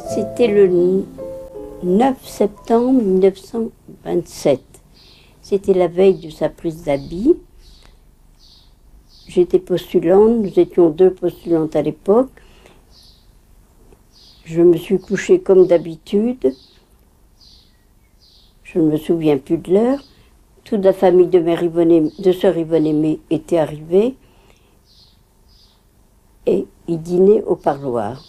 C'était le 9 septembre 1927. C'était la veille de sa prise d'habit. J'étais postulante, nous étions 2 postulantes à l'époque. Je me suis couchée comme d'habitude. Je ne me souviens plus de l'heure. Toute la famille de sœur Yvonne Aimée était arrivée et ils dînaient au parloir.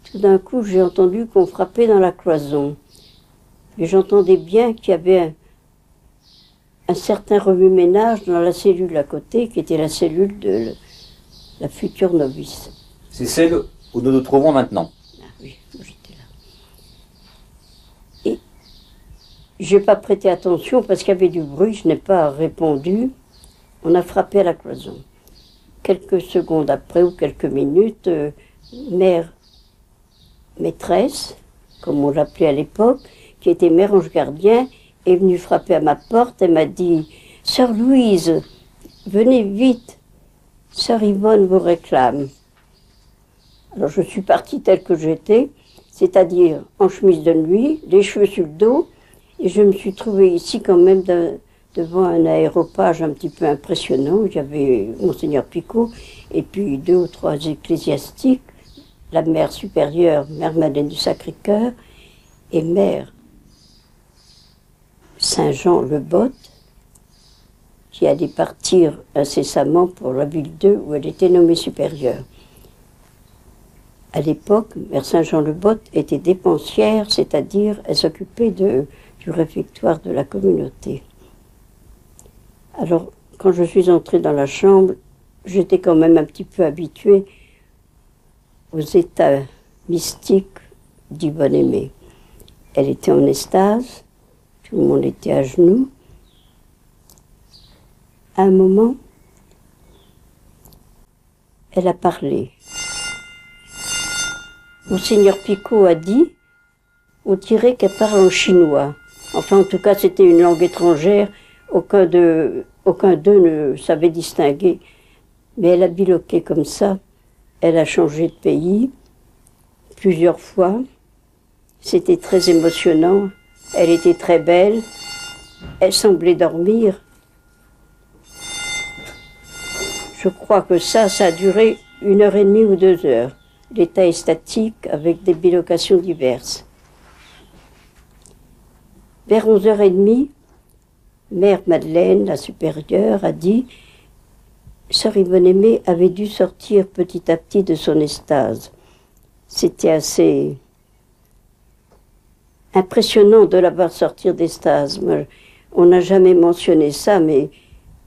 Tout d'un coup, j'ai entendu qu'on frappait dans la cloison. Et j'entendais bien qu'il y avait un certain remue-ménage dans la cellule à côté, qui était la cellule de la future novice. C'est celle où nous nous trouvons maintenant. Ah oui, j'étais là. Et je n'ai pas prêté attention parce qu'il y avait du bruit, je n'ai pas répondu. On a frappé à la cloison. Quelques secondes après, ou quelques minutes, maîtresse, comme on l'appelait à l'époque, qui était mère ange gardien, est venue frapper à ma porte et m'a dit « Sœur Louise, venez vite, Sœur Yvonne vous réclame. » Alors je suis partie telle que j'étais, c'est-à-dire en chemise de nuit, les cheveux sur le dos, et je me suis trouvée ici quand même devant un aéropage un petit peu impressionnant. Il y avait Monseigneur Picot et puis 2 ou 3 ecclésiastiques, la mère supérieure, Mère Madeleine du Sacré-Cœur, et Mère Saint-Jean-le-Bot, qui allait partir incessamment pour la ville 2 où elle était nommée supérieure. À l'époque, Mère Saint-Jean-le-Bot était dépensière, c'est-à-dire elle s'occupait du réfectoire de la communauté. Alors, quand je suis entrée dans la chambre, j'étais quand même un petit peu habituée aux états mystiques d'Yvonne Aimée. Elle était en extase, tout le monde était à genoux. À un moment, elle a parlé. Monseigneur Picot a dit, on dirait qu'elle parle en chinois. Enfin, en tout cas, c'était une langue étrangère, aucun d'eux ne savait distinguer. Mais elle a biloqué comme ça. Elle a changé de pays plusieurs fois. C'était très émotionnant. Elle était très belle. Elle semblait dormir. Je crois que ça a duré 1h30 ou 2 heures. L'état est statique avec des bilocations diverses. Vers 11h30, Mère Madeleine, la supérieure, a dit « Sœur Yvonne Aimée avait dû sortir petit à petit de son extase. » C'était assez impressionnant de la voir sortir d'extase. On n'a jamais mentionné ça, mais...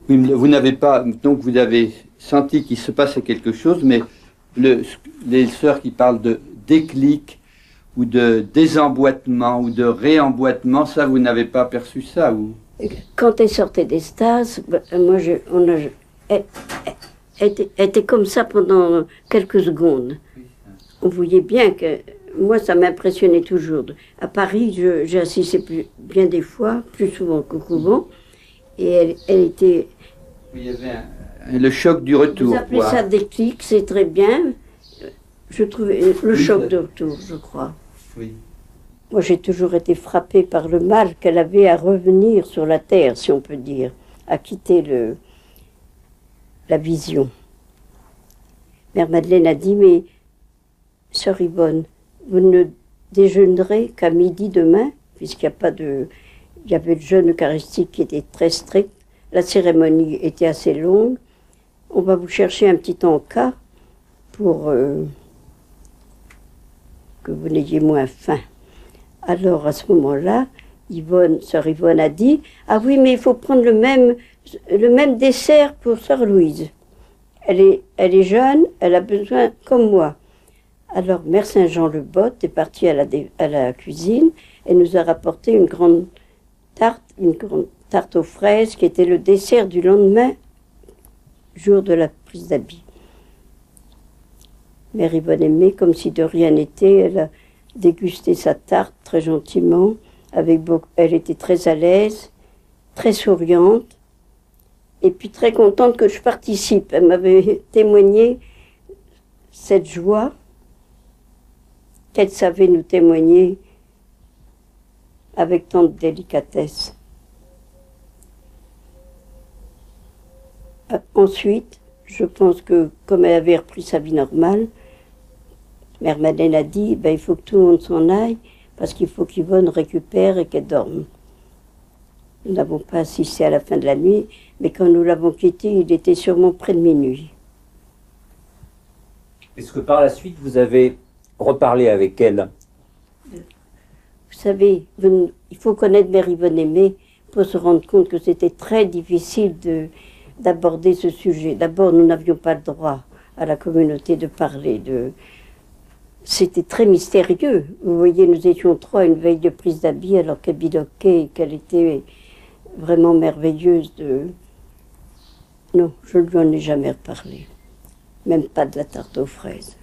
Oui, vous n'avez pas... Donc vous avez senti qu'il se passait quelque chose, mais les sœurs qui parlent de déclic ou de désemboîtement ou de réemboîtement, ça, vous n'avez pas perçu ça ou... Quand elle sortait d'extase, elle était comme ça pendant quelques secondes. On voyait bien que... Moi, ça m'impressionnait toujours. À Paris, j'ai assisté bien des fois, plus souvent qu'au couvent, et elle était... Il y avait le choc du retour. Vous appelez ça déclic, c'est très bien. Je trouvais le choc de retour, je crois. Oui. Moi, j'ai toujours été frappée par le mal qu'elle avait à revenir sur la terre, si on peut dire, à quitter la vision. Mère Madeleine a dit, mais, Sœur Yvonne, vous ne déjeunerez qu'à midi demain, puisqu'il n'y a pas de... Il y avait le jeûne eucharistique qui était très strict, la cérémonie était assez longue. On va vous chercher un petit encas pour que vous n'ayez moins faim. Alors, à ce moment-là, Sœur Yvonne a dit, « Ah oui, mais il faut prendre le même dessert pour Sœur Louise. Elle est jeune, elle a besoin comme moi. » Alors, Mère Saint-Jean-le-Bot est partie à la cuisine et nous a rapporté une grande tarte aux fraises qui était le dessert du lendemain, jour de la prise d'habit. Mère Yvonne Aimée, comme si de rien n'était, elle a dégusté sa tarte très gentiment. Elle était très à l'aise, très souriante. Et puis très contente que je participe. Elle m'avait témoigné cette joie qu'elle savait nous témoigner avec tant de délicatesse. Ensuite, je pense que comme elle avait repris sa vie normale, Mère Madeleine a dit, il faut que tout le monde s'en aille, parce qu'il faut qu'Yvonne récupère et qu'elle dorme. Nous n'avons pas assisté à la fin de la nuit, mais quand nous l'avons quitté, il était sûrement près de minuit. Est-ce que par la suite, vous avez reparlé avec elle? Vous savez, il faut connaître Mère Yvonne Aimée pour se rendre compte que c'était très difficile d'aborder ce sujet. D'abord, nous n'avions pas le droit à la communauté de parler de... C'était très mystérieux. Vous voyez, nous étions trois à une veille de prise d'habit alors qu'elle biloquait et qu'elle était vraiment merveilleuse de... Non, je ne lui en ai jamais reparlé. Même pas de la tarte aux fraises.